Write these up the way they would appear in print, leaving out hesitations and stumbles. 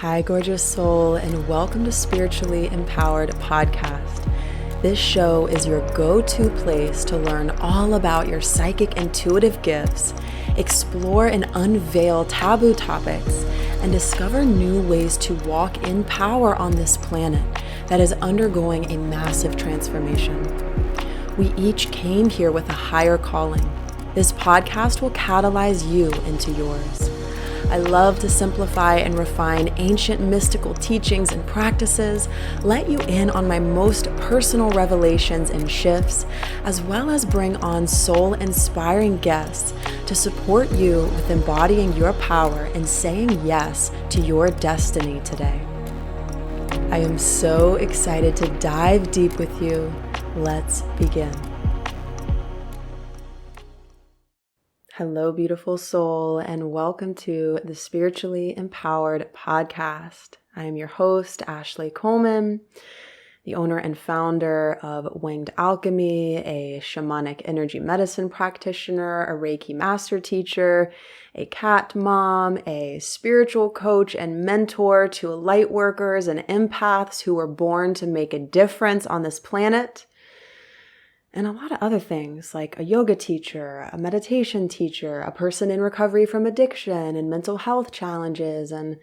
Hi, gorgeous soul, and welcome to Spiritually Empowered Podcast. This show is your go-to place to learn all about your psychic intuitive gifts, explore and unveil taboo topics, and discover new ways to walk in power on this planet that is undergoing a massive transformation. We each came here with a higher calling. This podcast will catalyze you into yours. I love to simplify and refine ancient mystical teachings and practices, let you in on my most personal revelations and shifts, as well as bring on soul-inspiring guests to support you with embodying your power and saying yes to your destiny today. I am so excited to dive deep with you. Let's begin. Hello, beautiful soul, and welcome to the Spiritually Empowered Podcast. I am your host, Ashley Coleman, the owner and founder of Winged Alchemy, a Shamanic Energy Medicine Practitioner, a Reiki Master Teacher, a cat mom, a spiritual coach and mentor to light workers and empaths who were born to make a difference on this planet. And a lot of other things like a yoga teacher, a meditation teacher, a person in recovery from addiction and mental health challenges. And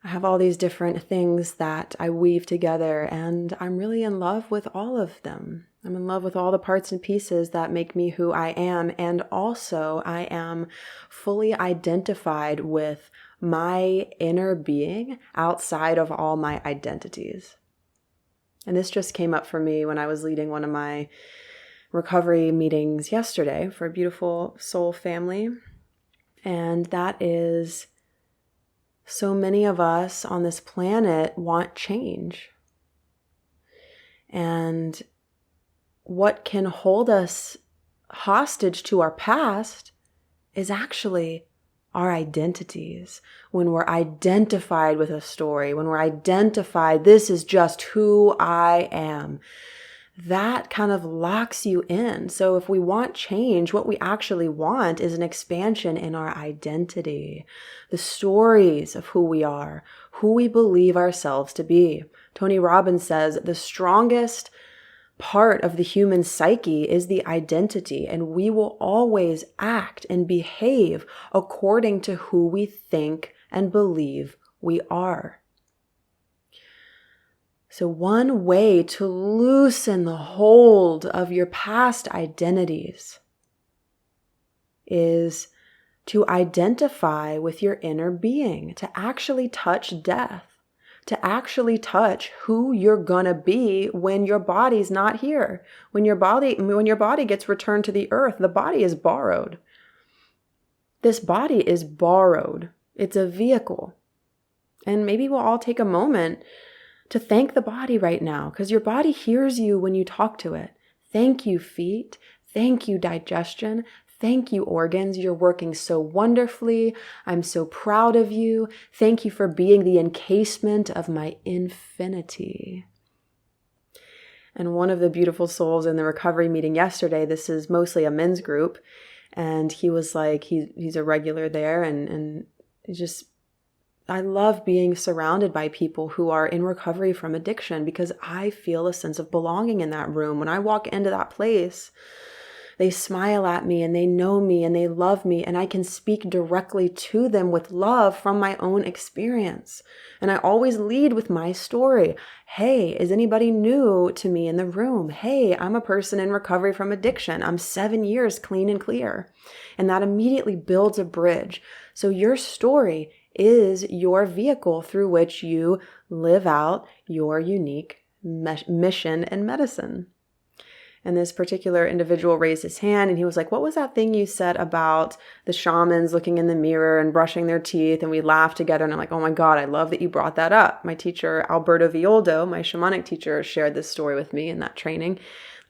I have all these different things that I weave together, and I'm really in love with all of them. I'm in love with all the parts and pieces that make me who I am. And also I am fully identified with my inner being outside of all my identities. And this just came up for me when I was leading one of my recovery meetings yesterday for a beautiful soul family. And that is, so many of us on this planet want change. And what can hold us hostage to our past is actually our identities. When we're identified with a story, when we're identified, this is just who I am, that kind of locks you in. So if we want change, what we actually want is an expansion in our identity, the stories of who we are, who we believe ourselves to be. Tony Robbins says the strongest part of the human psyche is the identity, and we will always act and behave according to who we think and believe we are. So one way to loosen the hold of your past identities is to identify with your inner being, to actually touch death, to actually touch who you're gonna be when your body's not here. When your body gets returned to the earth, the body is borrowed. This body is borrowed. It's a vehicle. And maybe we'll all take a moment to thank the body right now, because your body hears you when you talk to it. Thank you, feet. Thank you, digestion. Thank you, organs. You're working so wonderfully. I'm so proud of you. Thank you for being the encasement of my infinity. And one of the beautiful souls in the recovery meeting yesterday, this is mostly a men's group, and he was like, he's a regular there, and just, I love being surrounded by people who are in recovery from addiction, because I feel a sense of belonging in that room. When I walk into that place, they smile at me and they know me and they love me, and I can speak directly to them with love from my own experience. And I always lead with my story. Hey, is anybody new to me in the room? Hey, I'm a person in recovery from addiction. I'm 7 years clean and clear. And that immediately builds a bridge. So your story is your vehicle through which you live out your unique mission and medicine. And this particular individual raised his hand and he was like, what was that thing you said about the shamans looking in the mirror and brushing their teeth? And we laughed together, and I'm like, oh my God, I love that you brought that up. My teacher, Alberto Violdo, my shamanic teacher, shared this story with me in that training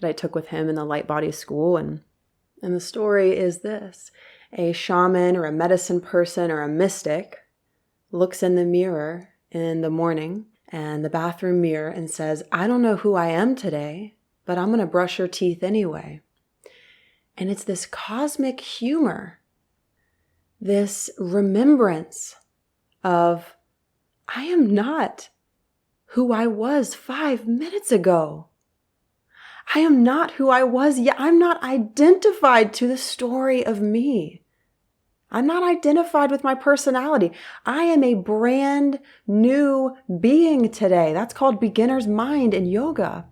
that I took with him in the Light Body School. And the story is this: a shaman or a medicine person or a mystic looks in the mirror in the morning and the bathroom mirror and says, I don't know who I am today, but I'm going to brush your teeth anyway. And it's this cosmic humor, this remembrance of I am not who I was 5 minutes ago. I am not who I was yet. I'm not identified to the story of me. I'm not identified with my personality. I am a brand new being today. That's called beginner's mind in yoga.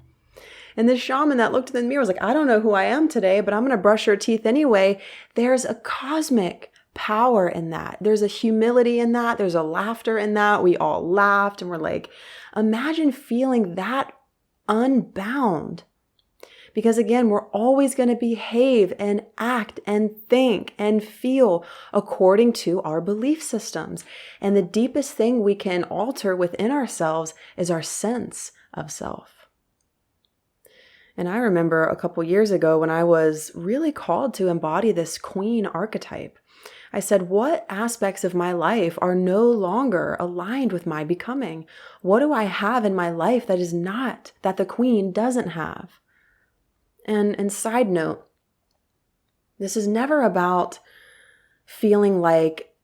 And this shaman that looked in the mirror was like, I don't know who I am today, but I'm going to brush your teeth anyway. There's a cosmic power in that. There's a humility in that. There's a laughter in that. We all laughed and we're like, imagine feeling that unbound. Because again, we're always going to behave and act and think and feel according to our belief systems. And the deepest thing we can alter within ourselves is our sense of self. And I remember a couple years ago when I was really called to embody this queen archetype. I said, what aspects of my life are no longer aligned with my becoming? What do I have in my life that is not, that the queen doesn't have? And side note, this is never about feeling like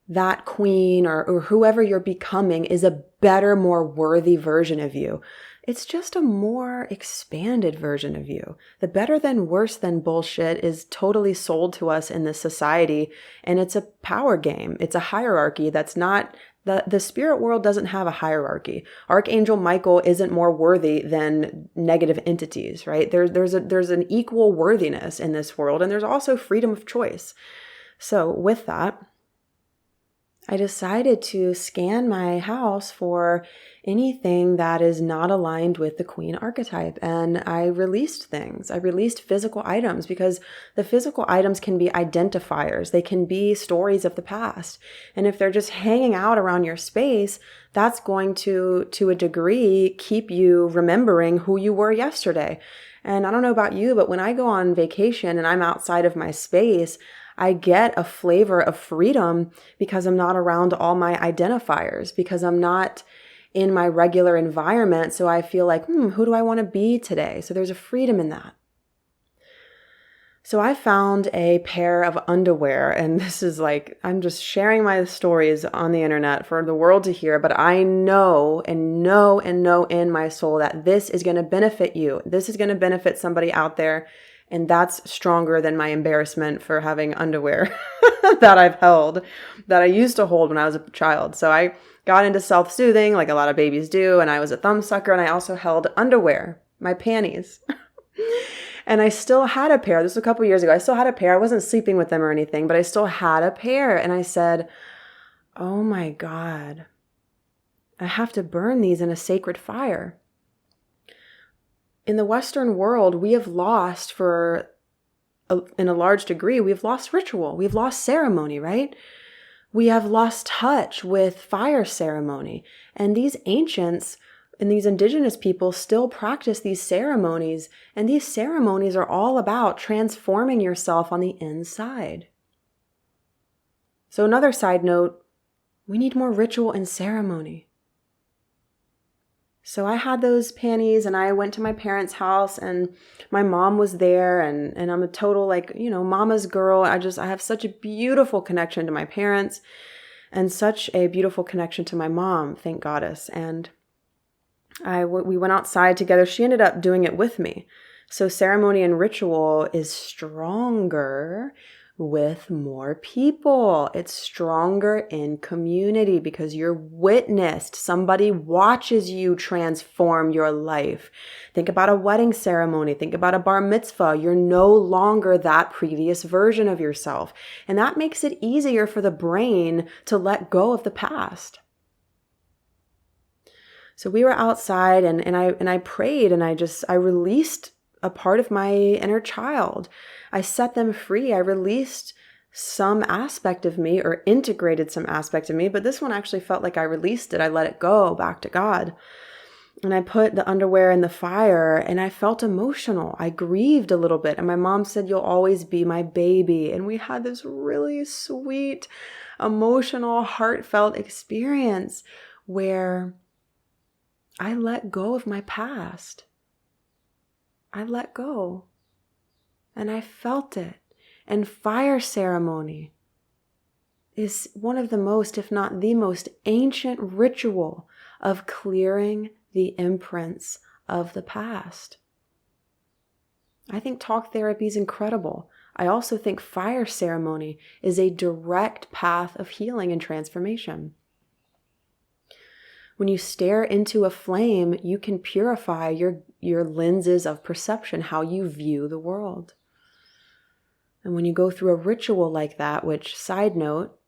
that queen or whoever you're becoming is a better, more worthy version of you. It's just a more expanded version of you. The better than worse than bullshit is totally sold to us in this society, and it's a power game. It's a hierarchy that's not, the spirit world doesn't have a hierarchy. Archangel Michael isn't more worthy than negative entities, right? There's an equal worthiness in this world, and there's also freedom of choice. So with that, I decided to scan my house for anything that is not aligned with the queen archetype. And I released things. I released physical items because the physical items can be identifiers. They can be stories of the past. And if they're just hanging out around your space, that's going to a degree, keep you remembering who you were yesterday. And I don't know about you, but when I go on vacation and I'm outside of my space, I get a flavor of freedom because I'm not around all my identifiers, because I'm not in my regular environment. So I feel like, who do I want to be today? So there's a freedom in that. So I found a pair of underwear, and this is like, I'm just sharing my stories on the internet for the world to hear, but I know in my soul that this is going to benefit you. This is going to benefit somebody out there. And that's stronger than my embarrassment for having underwear that I've held, that I used to hold when I was a child. So I got into self-soothing like a lot of babies do. And I was a thumbsucker, and I also held underwear, my panties. And I still had a pair. This was a couple years ago. I still had a pair. I wasn't sleeping with them or anything, but I still had a pair. And I said, oh my God, I have to burn these in a sacred fire. In the Western world, we have lost in a large degree, we've lost ritual. We've lost ceremony, right? We have lost touch with fire ceremony. And these ancients and these indigenous people still practice these ceremonies. And these ceremonies are all about transforming yourself on the inside. So another side note, we need more ritual and ceremony. So I had those panties, and I went to my parents' house, and my mom was there, and I'm a total mama's girl. I have such a beautiful connection to my parents and such a beautiful connection to my mom, thank goddess. And we went outside together. She ended up doing it with me. So ceremony and ritual is stronger with more people. It's stronger in community because you're witnessed. Somebody watches you transform your life. Think about a wedding ceremony. Think about a bar mitzvah. You're no longer that previous version of yourself. And that makes it easier for the brain to let go of the past. So we were outside and I prayed, and I released a part of my inner child. I set them free. I released some aspect of me, or integrated some aspect of me, but this one actually felt like I released it. I let it go back to God. And I put the underwear in the fire, and I felt emotional. I grieved a little bit. And my mom said, "You'll always be my baby." And we had this really sweet, emotional, heartfelt experience where I let go of my past. I let go. And I felt it. And fire ceremony is one of the most, if not the most ancient ritual of clearing the imprints of the past. I think talk therapy is incredible. I also think fire ceremony is a direct path of healing and transformation. When you stare into a flame, you can purify your lenses of perception, how you view the world. And when you go through a ritual like that, which, side note,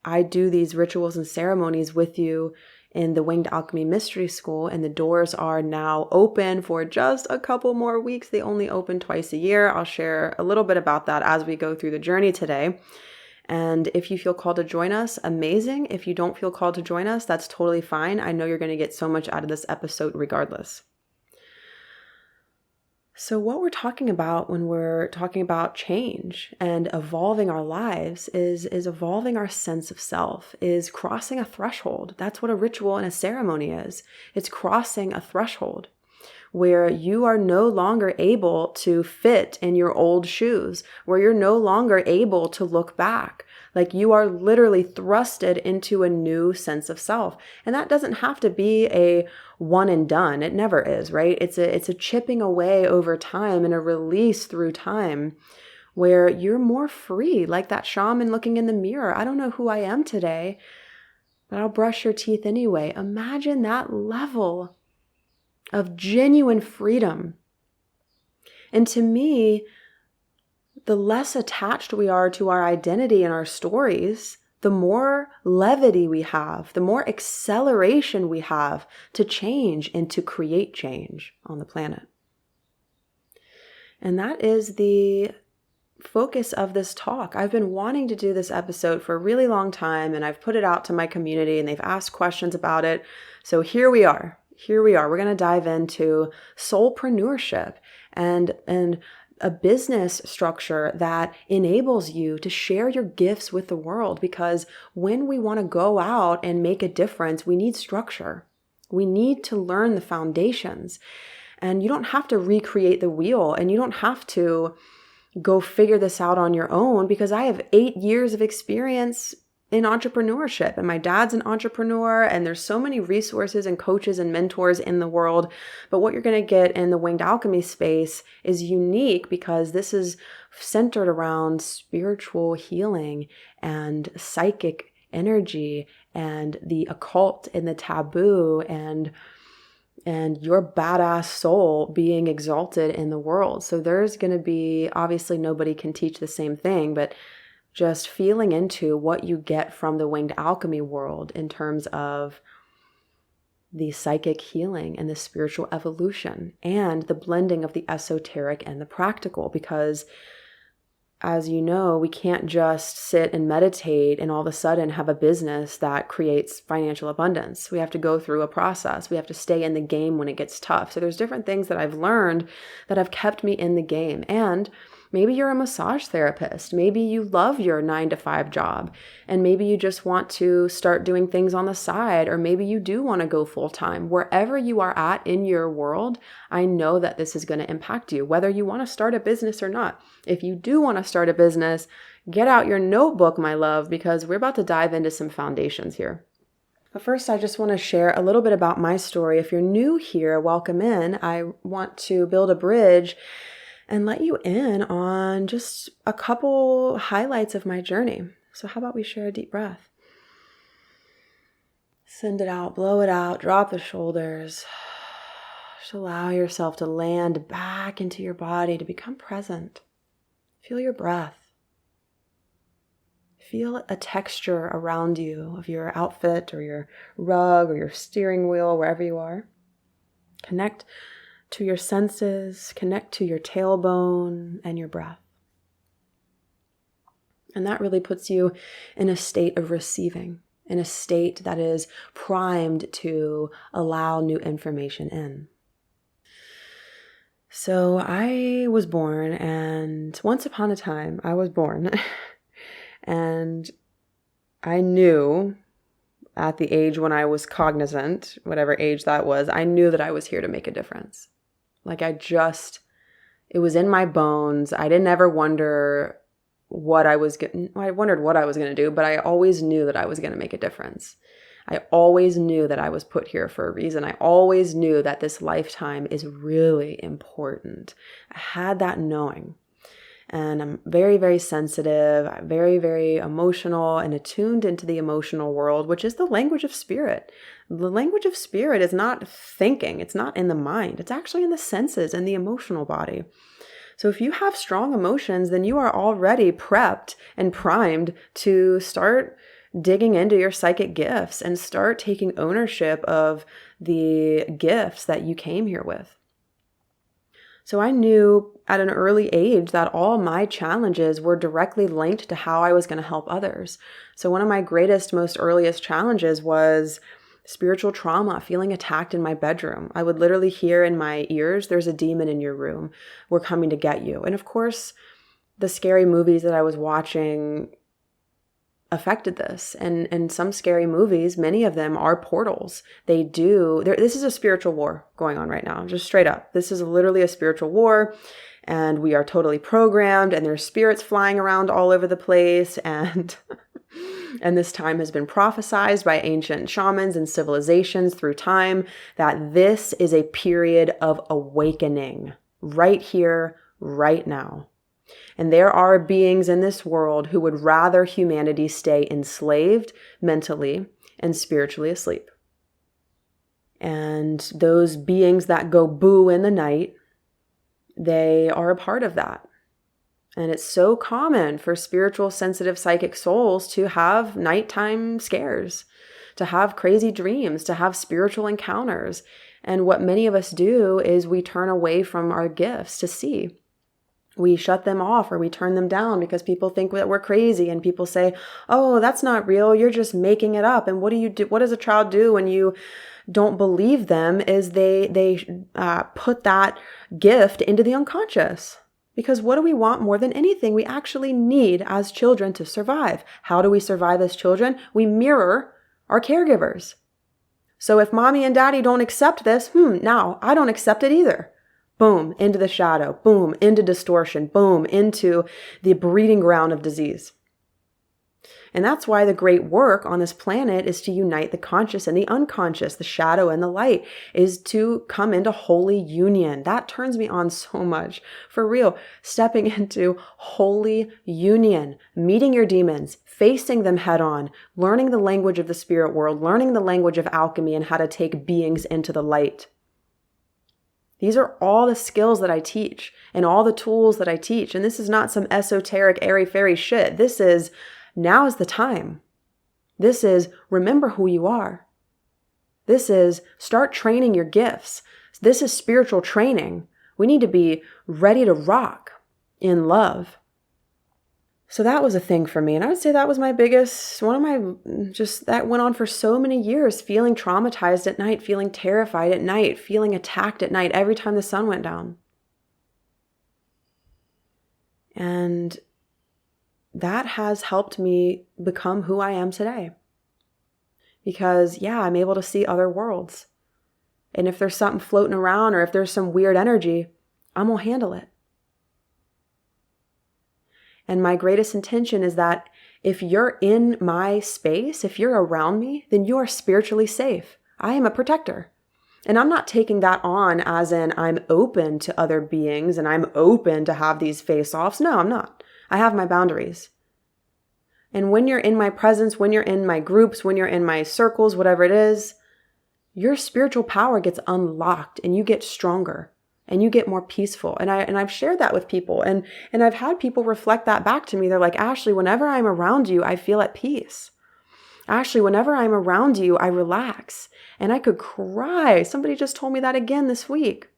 I do these rituals and ceremonies with you in the Winged Alchemy Mystery School, and the doors are now open for just a couple more weeks. They only open twice a year. I'll share a little bit about that as we go through the journey today. And if you feel called to join us, amazing. If you don't feel called to join us, that's totally fine. I know you're going to get so much out of this episode regardless. So what we're talking about when we're talking about change and evolving our lives is evolving our sense of self, is crossing a threshold. That's what a ritual and a ceremony is. It's crossing a threshold where you are no longer able to fit in your old shoes, where you're no longer able to look back. Like you are literally thrusted into a new sense of self. And that doesn't have to be a one and done. It never is, right? It's a chipping away over time and a release through time where you're more free, like that shaman looking in the mirror. I don't know who I am today, but I'll brush your teeth anyway. Imagine that level of genuine freedom. And to me, the less attached we are to our identity and our stories, the more levity we have, the more acceleration we have to change and to create change on the planet. And that is the focus of this talk. I've been wanting to do this episode for a really long time, and I've put it out to my community and they've asked questions about it. So here we are. We're going to dive into soulpreneurship and a business structure that enables you to share your gifts with the world. Because when we want to go out and make a difference, we need structure. We need to learn the foundations. And you don't have to recreate the wheel, and you don't have to go figure this out on your own, because I have 8 years of experience in entrepreneurship, and my dad's an entrepreneur, and there's so many resources and coaches and mentors in the world. But what you're going to get in the winged alchemy space is unique because this is centered around spiritual healing and psychic energy and the occult and the taboo and your badass soul being exalted in the world. So there's going to be, obviously nobody can teach the same thing, but just feeling into what you get from the winged alchemy world in terms of the psychic healing and the spiritual evolution and the blending of the esoteric and the practical. Because as you know, we can't just sit and meditate and all of a sudden have a business that creates financial abundance. We have to go through a process. We have to stay in the game when it gets tough. So there's different things that I've learned that have kept me in the game. And maybe you're a massage therapist. Maybe you love your 9-to-5 job, and maybe you just want to start doing things on the side, or maybe you do want to go full-time. Wherever you are at in your world, I know that this is going to impact you, whether you want to start a business or not. If you do want to start a business, get out your notebook, my love, because we're about to dive into some foundations here. But first, I just want to share a little bit about my story. If you're new here, welcome in. I want to build a bridge and let you in on just a couple highlights of my journey. So how about we share a deep breath? Send it out, blow it out, drop the shoulders. Just allow yourself to land back into your body, to become present. Feel your breath. Feel a texture around you of your outfit or your rug or your steering wheel, wherever you are. Connect to your senses, connect to your tailbone and your breath. And that really puts you in a state of receiving, in a state that is primed to allow new information in. So I was born, and once upon a time I was born, and I knew at the age when I was cognizant, whatever age that was, I knew that I was here to make a difference. Like it was in my bones. I didn't ever wonder what I was going to do, but I always knew that I was going to make a difference. I always knew that I was put here for a reason. I always knew that this lifetime is really important. I had that knowing. And I'm very, very sensitive, very, very emotional and attuned into the emotional world, which is the language of spirit. The language of spirit is not thinking. It's not in the mind. It's actually in the senses and the emotional body. So if you have strong emotions, then you are already prepped and primed to start digging into your psychic gifts and start taking ownership of the gifts that you came here with. So I knew at an early age that all my challenges were directly linked to how I was going to help others. So one of my greatest, most earliest challenges was spiritual trauma, feeling attacked in my bedroom. I would literally hear in my ears, "There's a demon in your room. We're coming to get you." And of course, the scary movies that I was watching affected this. And some scary movies, many of them are portals. This is a spiritual war going on right now, just straight up. This is literally a spiritual war, and we are totally programmed, and there's spirits flying around all over the place. And this time has been prophesized by ancient shamans and civilizations through time that this is a period of awakening right here, right now. And there are beings in this world who would rather humanity stay enslaved mentally and spiritually asleep. And those beings that go boo in the night, they are a part of that. And it's so common for spiritual, sensitive, psychic souls to have nighttime scares, to have crazy dreams, to have spiritual encounters. And what many of us do is we turn away from our gifts to see. We shut them off or we turn them down because people think that we're crazy, and people say, "Oh, that's not real. You're just making it up." And what do you do? What does a child do when you don't believe them? Is they put that gift into the unconscious. Because what do we want more than anything? We actually need as children to survive. How do we survive as children? We mirror our caregivers. So if mommy and daddy don't accept this, now I don't accept it either. Boom, into the shadow. Boom, into distortion. Boom, into the breeding ground of disease. And that's why the great work on this planet is to unite the conscious and the unconscious, the shadow and the light, is to come into holy union. That turns me on so much. For real, stepping into holy union, meeting your demons, facing them head on, learning the language of the spirit world, learning the language of alchemy and how to take beings into the light. These are all the skills that I teach and all the tools that I teach. And this is not some esoteric, airy-fairy shit. This is, now is the time. This is, remember who you are. This is, start training your gifts. This is spiritual training. We need to be ready to rock in love. So that was a thing for me. And I would say that was my biggest, that went on for so many years, feeling traumatized at night, feeling terrified at night, feeling attacked at night every time the sun went down. And that has helped me become who I am today. Because I'm able to see other worlds. And if there's something floating around or if there's some weird energy, I'm going to handle it. And my greatest intention is that if you're in my space, if you're around me, then you are spiritually safe. I am a protector. And I'm not taking that on as in I'm open to other beings and I'm open to have these face-offs. No, I'm not. I have my boundaries. And when you're in my presence, when you're in my groups, when you're in my circles, whatever it is, your spiritual power gets unlocked and you get stronger. And you get more peaceful. And I've shared that with people. And I've had people reflect that back to me. They're like, "Ashley, whenever I'm around you, I feel at peace. Ashley, whenever I'm around you, I relax." And I could cry. Somebody just told me that again this week.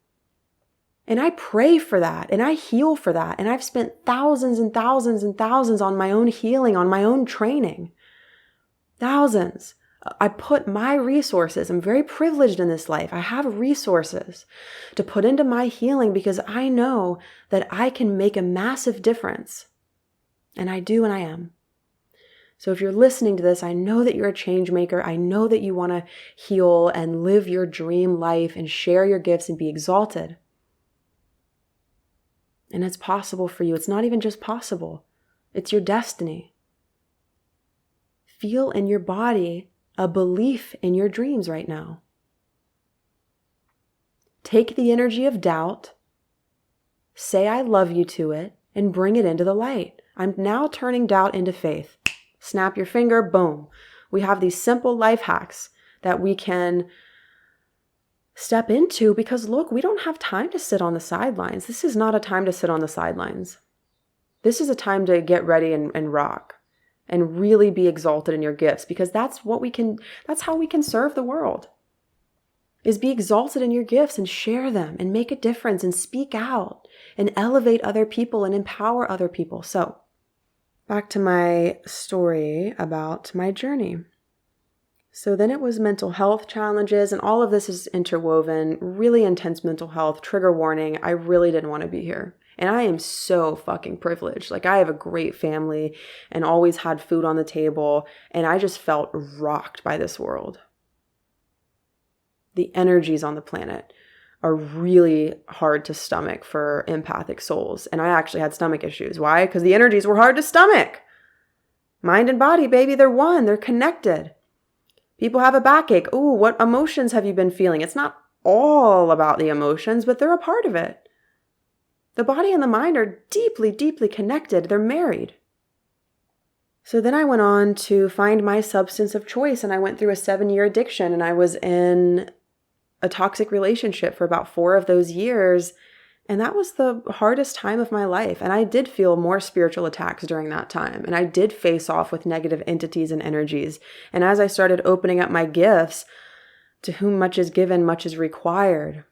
And I pray for that. And I heal for that. And I've spent thousands and thousands and thousands on my own healing, on my own training. Thousands. I put my resources, I'm very privileged in this life. I have resources to put into my healing because I know that I can make a massive difference. And I do, and I am. So if you're listening to this, I know that you're a change maker. I know that you want to heal and live your dream life and share your gifts and be exalted. And it's possible for you. It's not even just possible. It's your destiny. Feel in your body a belief in your dreams right now. Take the energy of doubt, say I love you to it, and bring it into the light. I'm now turning doubt into faith. Snap your finger, boom. We have these simple life hacks that we can step into because look, we don't have time to sit on the sidelines. This is not a time to sit on the sidelines. This is a time to get ready and rock and really be exalted in your gifts because that's how we can serve the world. Is be exalted in your gifts and share them and make a difference and speak out and elevate other people and empower other people. So back to my story about my journey. So then it was mental health challenges, and all of this is interwoven, really intense mental health, trigger warning. I really didn't want to be here. And I am so fucking privileged. Like I have a great family and always had food on the table. And I just felt rocked by this world. The energies on the planet are really hard to stomach for empathic souls. And I actually had stomach issues. Why? Because the energies were hard to stomach. Mind and body, baby, they're one. They're connected. People have a backache. Ooh, what emotions have you been feeling? It's not all about the emotions, but they're a part of it. The body and the mind are deeply, deeply connected. They're married. So then I went on to find my substance of choice, and I went through a 7-year addiction, and I was in a toxic relationship for about 4 of those years. And that was the hardest time of my life. And I did feel more spiritual attacks during that time. And I did face off with negative entities and energies. And as I started opening up my gifts, to whom much is given, much is required,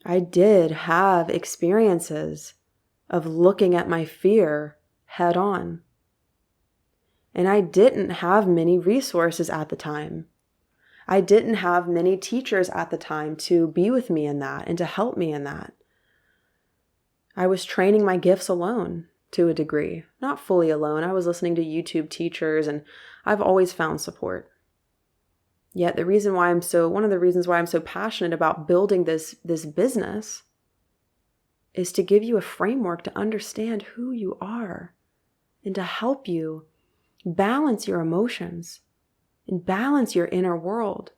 I did have experiences of looking at my fear head on. And I didn't have many resources at the time. I didn't have many teachers at the time to be with me in that and to help me in that. I was training my gifts alone to a degree, not fully alone. I was listening to YouTube teachers and I've always found support. Yet one of the reasons why I'm so passionate about building this business is to give you a framework to understand who you are and to help you balance your emotions and balance your inner world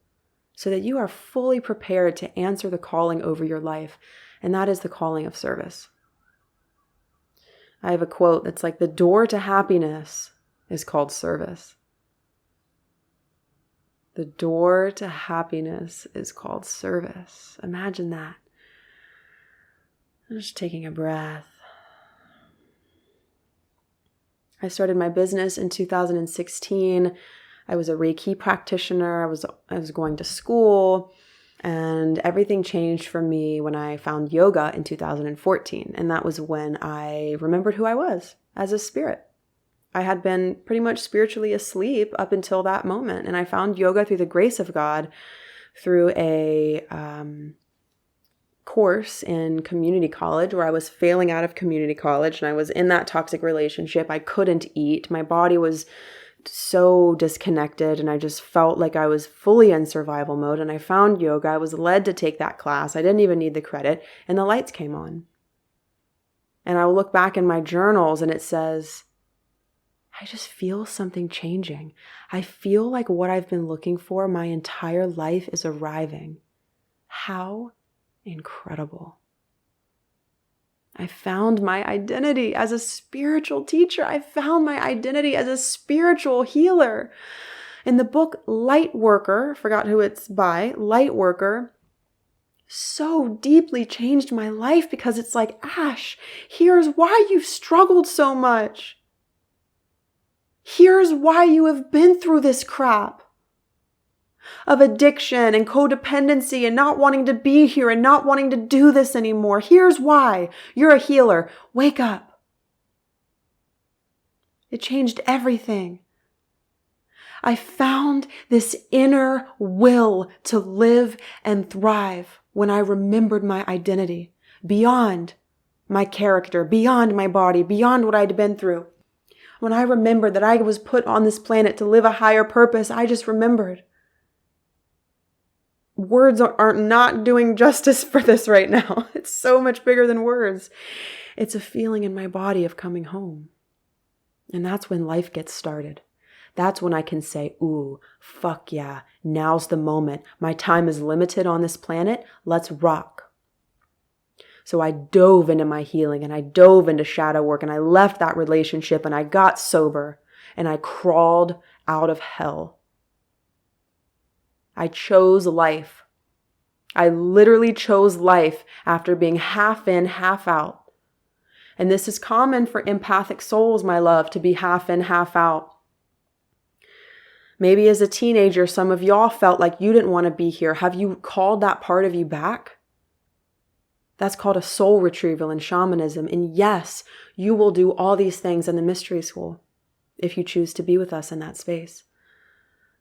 so that you are fully prepared to answer the calling over your life, and that is the calling of service. I have a quote that's like, the door to happiness is called service. The door to happiness is called service. Imagine that. I'm just taking a breath. I started my business in 2016. I was a Reiki practitioner. I was going to school, and everything changed for me when I found yoga in 2014. And that was when I remembered who I was as a spirit. I had been pretty much spiritually asleep up until that moment. And I found yoga through the grace of God through a course in community college where I was failing out of community college and I was in that toxic relationship. I couldn't eat. My body was so disconnected and I just felt like I was fully in survival mode. And I found yoga. I was led to take that class. I didn't even need the credit. And the lights came on. And I will look back in my journals and it says, I just feel something changing. I feel like what I've been looking for my entire life is arriving. How incredible. I found my identity as a spiritual teacher. I found my identity as a spiritual healer. In the book Lightworker, forgot who it's by, Lightworker, so deeply changed my life because it's like, Ash, here's why you've struggled so much. Here's why you have been through this crap of addiction and codependency and not wanting to be here and not wanting to do this anymore. Here's why. You're a healer. Wake up. It changed everything. I found this inner will to live and thrive when I remembered my identity beyond my character, beyond my body, beyond what I'd been through. When I remembered that I was put on this planet to live a higher purpose, I just remembered. words are not doing justice for this right now. It's so much bigger than words. It's a feeling in my body of coming home. And that's when life gets started. That's when I can say, ooh, fuck yeah, now's the moment. My time is limited on this planet. Let's rock. So I dove into my healing and I dove into shadow work and I left that relationship and I got sober and I crawled out of hell. I chose life. I literally chose life after being half in, half out. And this is common for empathic souls, my love, to be half in, half out. Maybe as a teenager, some of y'all felt like you didn't want to be here. Have you called that part of you back? That's called a soul retrieval in shamanism. And yes, you will do all these things in the mystery school if you choose to be with us in that space.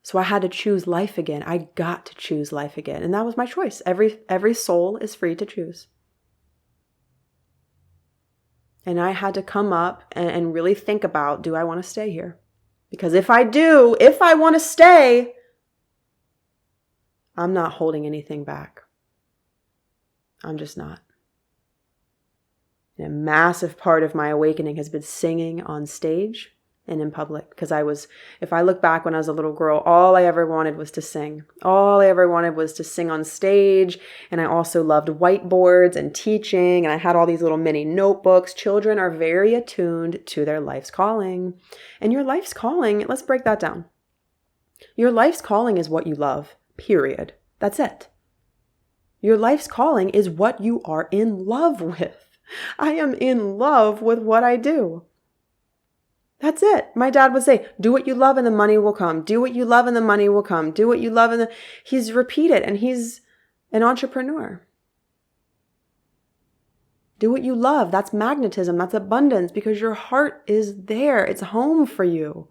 So I had to choose life again. I got to choose life again. And that was my choice. Every soul is free to choose. And I had to come up and really think about, do I want to stay here? Because if I want to stay, I'm not holding anything back. I'm just not. And a massive part of my awakening has been singing on stage and in public. Because if I look back when I was a little girl, all I ever wanted was to sing. All I ever wanted was to sing on stage. And I also loved whiteboards and teaching. And I had all these little mini notebooks. Children are very attuned to their life's calling. And your life's calling, let's break that down. Your life's calling is what you love, period. That's it. Your life's calling is what you are in love with. I am in love with what I do. That's it. My dad would say, do what you love and the money will come. Do what you love and the money will come. Do what you love and he's repeated and he's an entrepreneur. Do what you love. That's magnetism. That's abundance because your heart is there. It's home for you.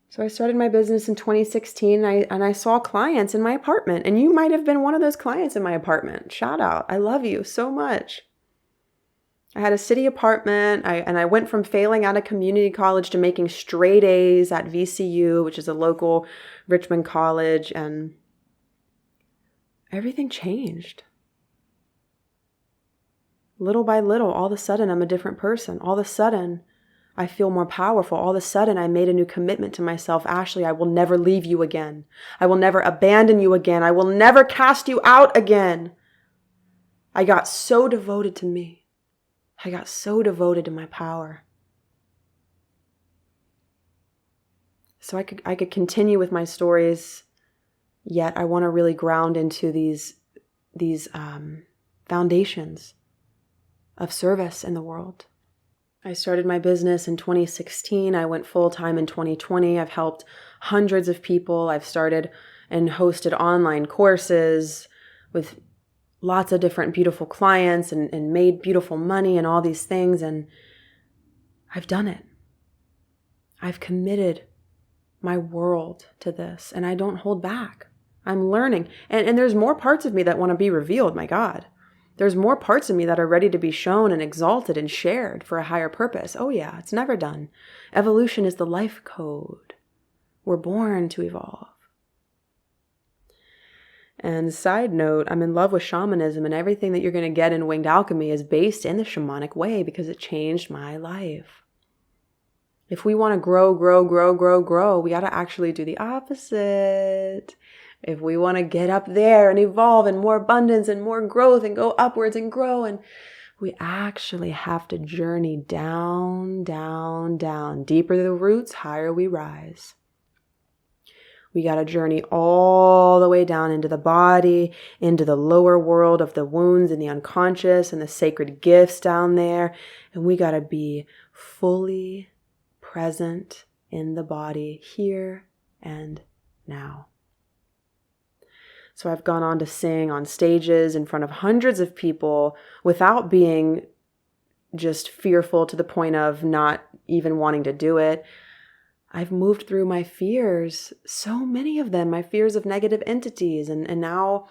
So I started my business in 2016 and I saw clients in my apartment. And you might have been one of those clients in my apartment. Shout out. I love you so much. I had a city apartment and I went from failing out of community college to making straight A's at VCU, which is a local Richmond college, and everything changed. Little by little, all of a sudden, I'm a different person. All of a sudden, I feel more powerful. All of a sudden, I made a new commitment to myself. Ashley, I will never leave you again. I will never abandon you again. I will never cast you out again. I got so devoted to me. I got so devoted to my power. So I could continue with my stories, yet I want to really ground into these foundations of service in the world. I started my business in 2016. I went full-time in 2020. I've helped hundreds of people. I've started and hosted online courses with lots of different beautiful clients and made beautiful money and all these things. And I've done it. I've committed my world to this and I don't hold back. I'm learning. And there's more parts of me that want to be revealed, my God. There's more parts of me that are ready to be shown and exalted and shared for a higher purpose. Oh yeah, it's never done. Evolution is the life code. We're born to evolve. And side note, I'm in love with shamanism, and everything that you're going to get in Winged Alchemy is based in the shamanic way because it changed my life. If we want to grow, we got to actually do the opposite. If we want to get up there and evolve and more abundance and more growth and go upwards and grow, and we actually have to journey down, down, down. Deeper the roots, higher we rise. We got to journey all the way down into the body, into the lower world of the wounds and the unconscious and the sacred gifts down there. And we got to be fully present in the body here and now. So I've gone on to sing on stages in front of hundreds of people without being just fearful to the point of not even wanting to do it. I've moved through my fears, so many of them, my fears of negative entities. And now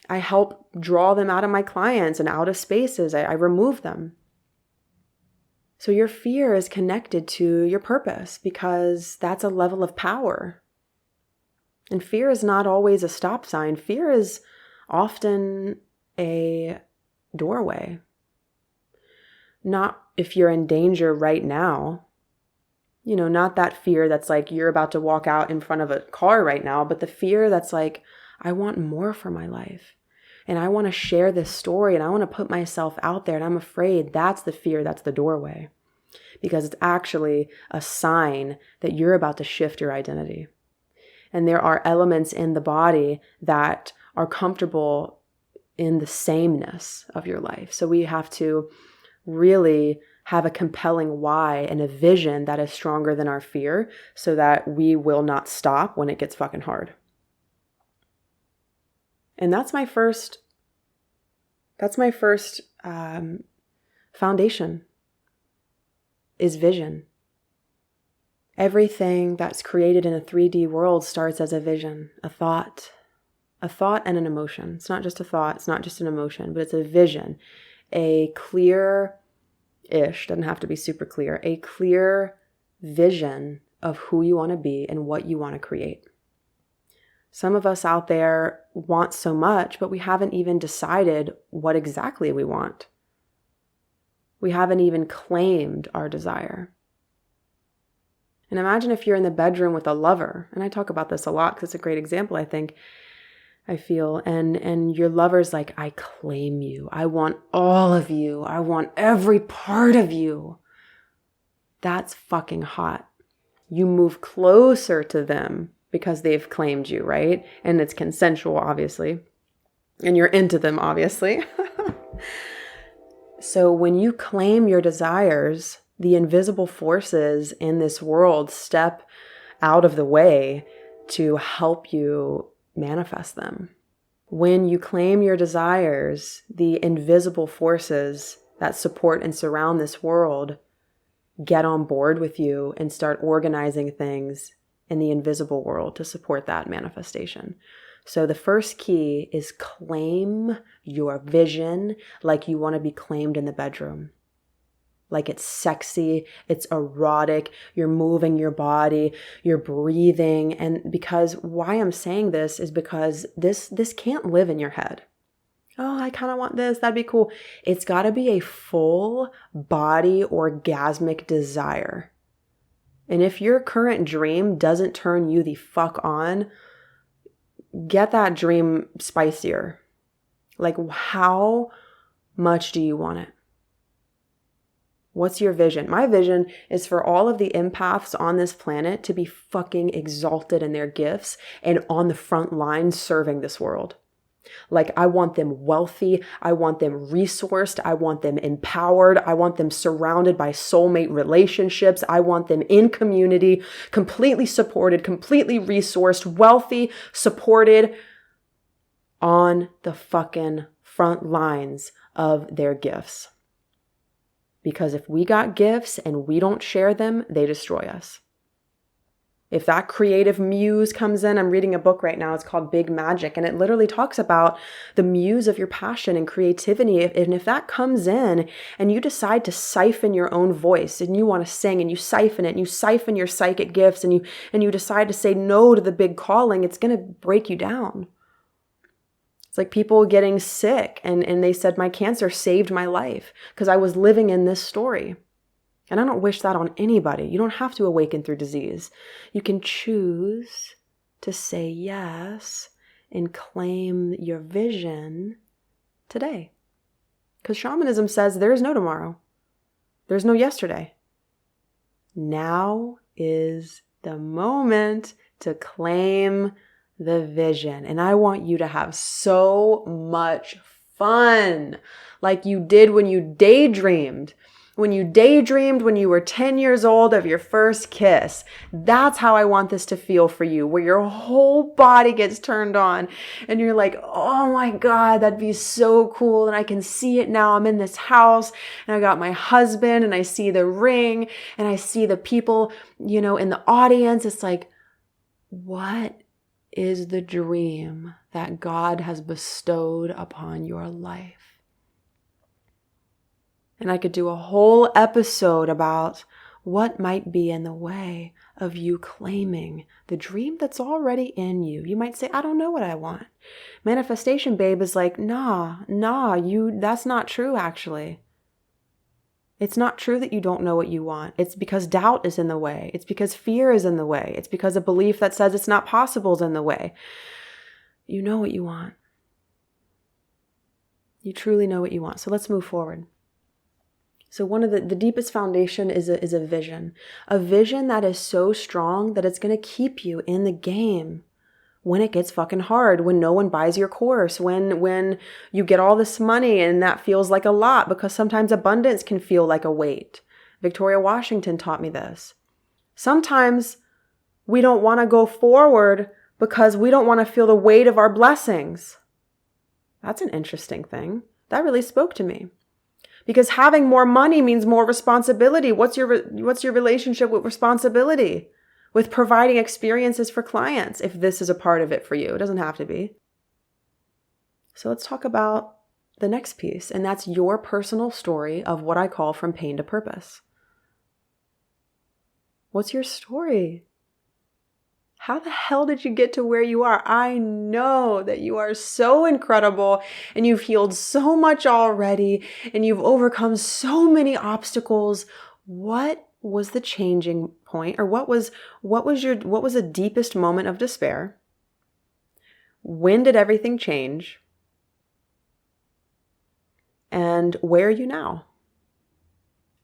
I help draw them out of my clients and out of spaces. I remove them. So your fear is connected to your purpose because that's a level of power. And fear is not always a stop sign. Fear is often a doorway. Not if you're in danger right now, not that fear that's like you're about to walk out in front of a car right now, but the fear that's like, I want more for my life. And I want to share this story and I want to put myself out there and I'm afraid. That's the fear, that's the doorway. Because it's actually a sign that you're about to shift your identity. And there are elements in the body that are comfortable in the sameness of your life. So we have to really have a compelling why and a vision that is stronger than our fear so that we will not stop when it gets fucking hard. And that's my first foundation is vision. Everything that's created in a 3D world starts as a vision, a thought and an emotion. It's not just a thought, it's not just an emotion, but it's a vision, a clear-ish, doesn't have to be super clear, a clear vision of who you want to be and what you want to create. Some of us out there want so much, but we haven't even decided what exactly we want. We haven't even claimed our desire. And imagine if you're in the bedroom with a lover, and I talk about this a lot because it's a great example, I feel, and your lover's like, I claim you. I want all of you. I want every part of you. That's fucking hot. You move closer to them because they've claimed you, right? And it's consensual, obviously. And you're into them, obviously. So when you claim your desires, the invisible forces in this world step out of the way to help you manifest them. When you claim your desires, the invisible forces that support and surround this world get on board with you and start organizing things in the invisible world to support that manifestation. So the first key is claim your vision like you want to be claimed in the bedroom. Like it's sexy, it's erotic, you're moving your body, you're breathing. And because why I'm saying this is because this can't live in your head. Oh, I kind of want this, that'd be cool. It's got to be a full body orgasmic desire. And if your current dream doesn't turn you the fuck on, get that dream spicier. Like, how much do you want it? What's your vision? My vision is for all of the empaths on this planet to be fucking exalted in their gifts and on the front line serving this world. Like, I want them wealthy. I want them resourced. I want them empowered. I want them surrounded by soulmate relationships. I want them in community, completely supported, completely resourced, wealthy, supported on the fucking front lines of their gifts. Because if we got gifts and we don't share them, they destroy us. If that creative muse comes in, I'm reading a book right now, it's called Big Magic, and it literally talks about the muse of your passion and creativity. And if that comes in and you decide to siphon your own voice and you want to sing and you siphon it and you siphon your psychic gifts and you decide to say no to the big calling, it's going to break you down. It's like people getting sick and they said, my cancer saved my life because I was living in this story. And I don't wish that on anybody. You don't have to awaken through disease. You can choose to say yes and claim your vision today. Because shamanism says there is no tomorrow. There's no yesterday. Now is the moment to claim the vision. And I want you to have so much fun like you did when you daydreamed. When you daydreamed when you were 10 years old of your first kiss. That's how I want this to feel for you, where your whole body gets turned on and you're like, oh my God, that'd be so cool. And I can see it now. I'm in this house and I got my husband and I see the ring and I see the people, in the audience. It's like, what is the dream that God has bestowed upon your life? And I could do a whole episode about What might be in the way of you claiming the dream that's already in you? You might say, I don't know what I want. Manifestation babe is like, nah, that's not true actually. It's not true that you don't know what you want. It's because doubt is in the way. It's because fear is in the way. It's because a belief that says it's not possible is in the way. You know what you want. You truly know what you want. So let's move forward. So one of the deepest foundation is a vision. A vision that is so strong that it's going to keep you in the game when it gets fucking hard, when no one buys your course, when you get all this money and that feels like a lot, because sometimes abundance can feel like a weight. Victoria Washington taught me this. Sometimes we don't want to go forward because we don't want to feel the weight of our blessings. That's an interesting thing. That really spoke to me. Because having more money means more responsibility. What's your relationship with responsibility? With providing experiences for clients, if this is a part of it for you. It doesn't have to be. So let's talk about the next piece, and that's your personal story of what I call from pain to purpose. What's your story? How the hell did you get to where you are? I know that you are so incredible and you've healed so much already and you've overcome so many obstacles. What was the changing point, or what was the deepest moment of despair? When did everything change? And where are you now?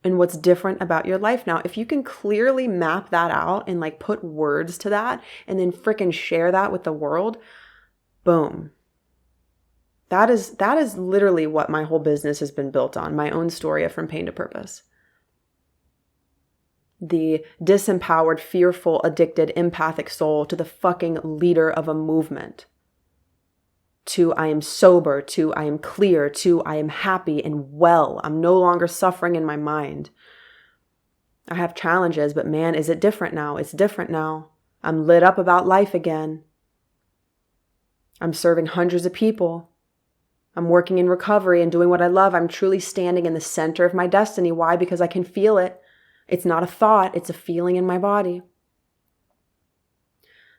And what's different about your life now? If you can clearly map that out and like put words to that and then freaking share that with the world, boom. That is literally what my whole business has been built on, my own story of From Pain to Purpose. The disempowered, fearful, addicted, empathic soul to the fucking leader of a movement. To I am sober, to I am clear, to I am happy and well. I'm no longer suffering in my mind. I have challenges, but man, is it different now? It's different now. I'm lit up about life again. I'm serving hundreds of people. I'm working in recovery and doing what I love. I'm truly standing in the center of my destiny. Why? Because I can feel it. It's not a thought, it's a feeling in my body.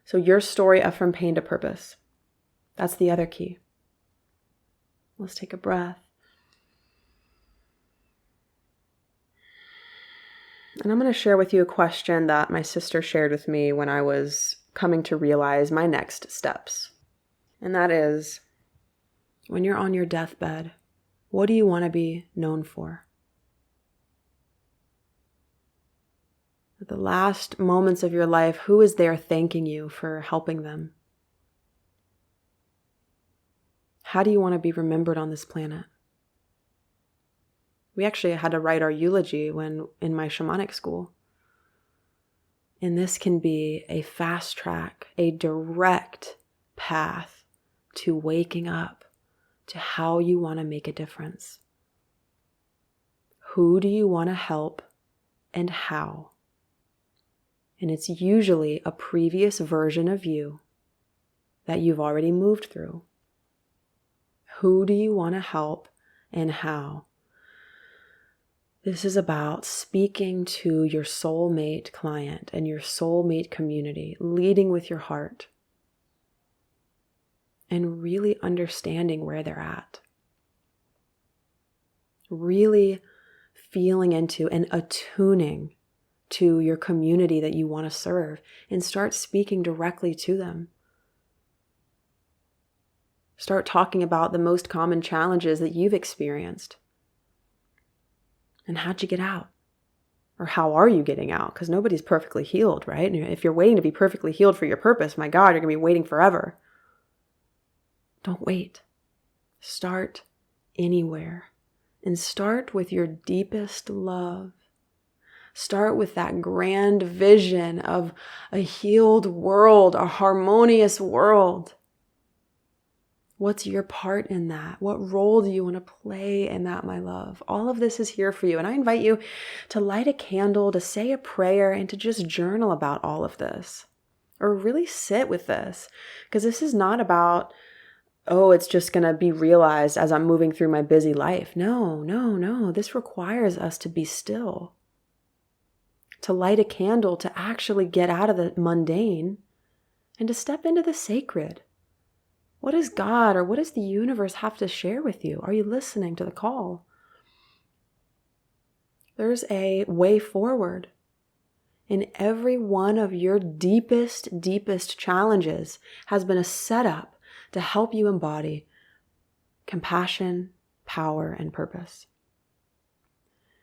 So your story of From Pain to Purpose. That's the other key. Let's take a breath. And I'm going to share with you a question that my sister shared with me when I was coming to realize my next steps. And that is, when you're on your deathbed, what do you want to be known for? At the last moments of your life, who is there thanking you for helping them? How do you want to be remembered on this planet? We actually had to write our eulogy when in my shamanic school. And this can be a fast track, a direct path to waking up to how you want to make a difference. Who do you want to help and how? And it's usually a previous version of you that you've already moved through. Who do you want to help and how? This is about speaking to your soulmate client and your soulmate community, leading with your heart, and really understanding where they're at. Really feeling into and attuning to your community that you want to serve, and start speaking directly to them. Start talking about the most common challenges that you've experienced. And how'd you get out? Or how are you getting out? Because nobody's perfectly healed, right? And if you're waiting to be perfectly healed for your purpose, my God, you're going to be waiting forever. Don't wait. Start anywhere. And start with your deepest love. Start with that grand vision of a healed world, a harmonious world. What's your part in that? What role do you want to play in that, my love? All of this is here for you. And I invite you to light a candle, to say a prayer, and to just journal about all of this. Or really sit with this. Because this is not about, oh, it's just going to be realized as I'm moving through my busy life. No. This requires us to be still. to light a candle, to actually get out of the mundane and to step into the sacred. What does God or what does the universe have to share with you? Are you listening to the call? There's a way forward. In every one of your deepest challenges has been a setup to help you embody compassion, power, and purpose.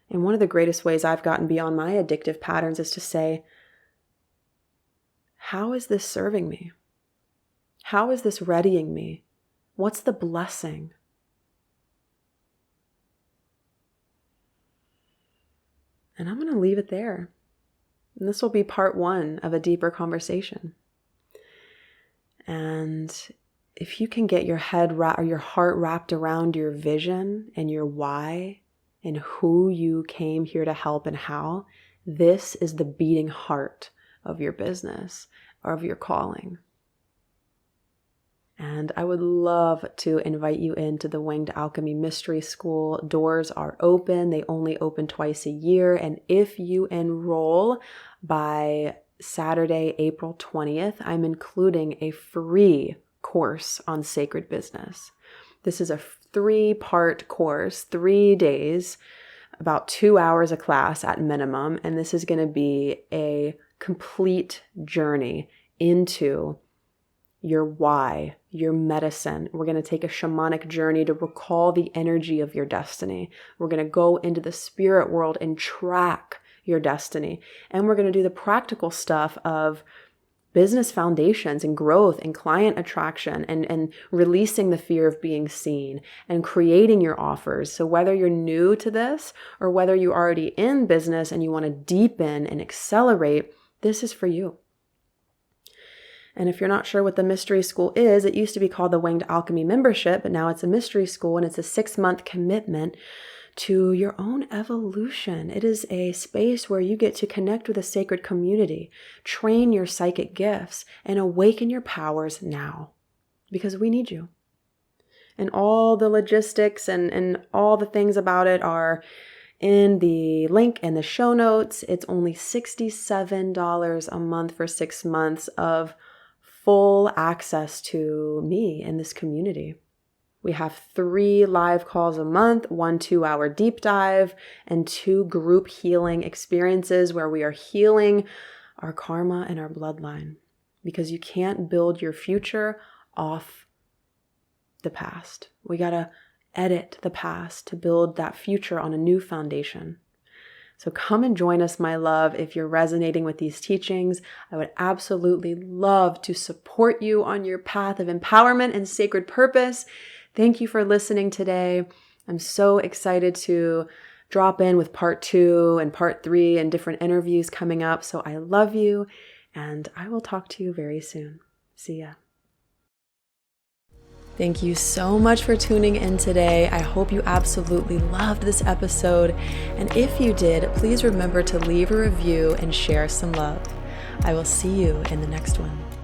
And one of the greatest ways I've gotten beyond my addictive patterns is to say, how is this serving me? How is this readying me? What's the blessing? And I'm going to leave it there. And this will be part 1 of a deeper conversation. And if you can get your head or your heart wrapped around your vision and your why and who you came here to help and how, this is the beating heart of your business or of your calling. And I would love to invite you into the Winged Alchemy Mystery School. Doors are open. They only open twice a year. And if you enroll by Saturday, April 20th, I'm including a free course on sacred business. This is a 3-part course, 3 days, about 2 hours a class at minimum. And this is going to be a complete journey into your why, your medicine. We're going to take a shamanic journey to recall the energy of your destiny. We're going to go into the spirit world and track your destiny. And we're going to do the practical stuff of business foundations and growth and client attraction and releasing the fear of being seen and creating your offers. So whether you're new to this or whether you're already in business and you want to deepen and accelerate, this is for you. And if you're not sure what the mystery school is, it used to be called the Winged Alchemy Membership, but now it's a mystery school and it's a 6-month commitment to your own evolution. It is a space where you get to connect with a sacred community, train your psychic gifts, and awaken your powers now, because we need you. And all the logistics and all the things about it are in the link in the show notes. It's only $67 a month for 6 months of full access to me in this community. We have 3 live calls a month, 1 2-hour deep dive, and 2 group healing experiences where we are healing our karma and our bloodline. Because you can't build your future off the past. We gotta edit the past to build that future on a new foundation. So come and join us, my love, if you're resonating with these teachings. I would absolutely love to support you on your path of empowerment and sacred purpose. Thank you for listening today. I'm so excited to drop in with part 2 and part 3 and different interviews coming up. So I love you, and I will talk to you very soon. See ya. Thank you so much for tuning in today. I hope you absolutely loved this episode. And if you did, please remember to leave a review and share some love. I will see you in the next one.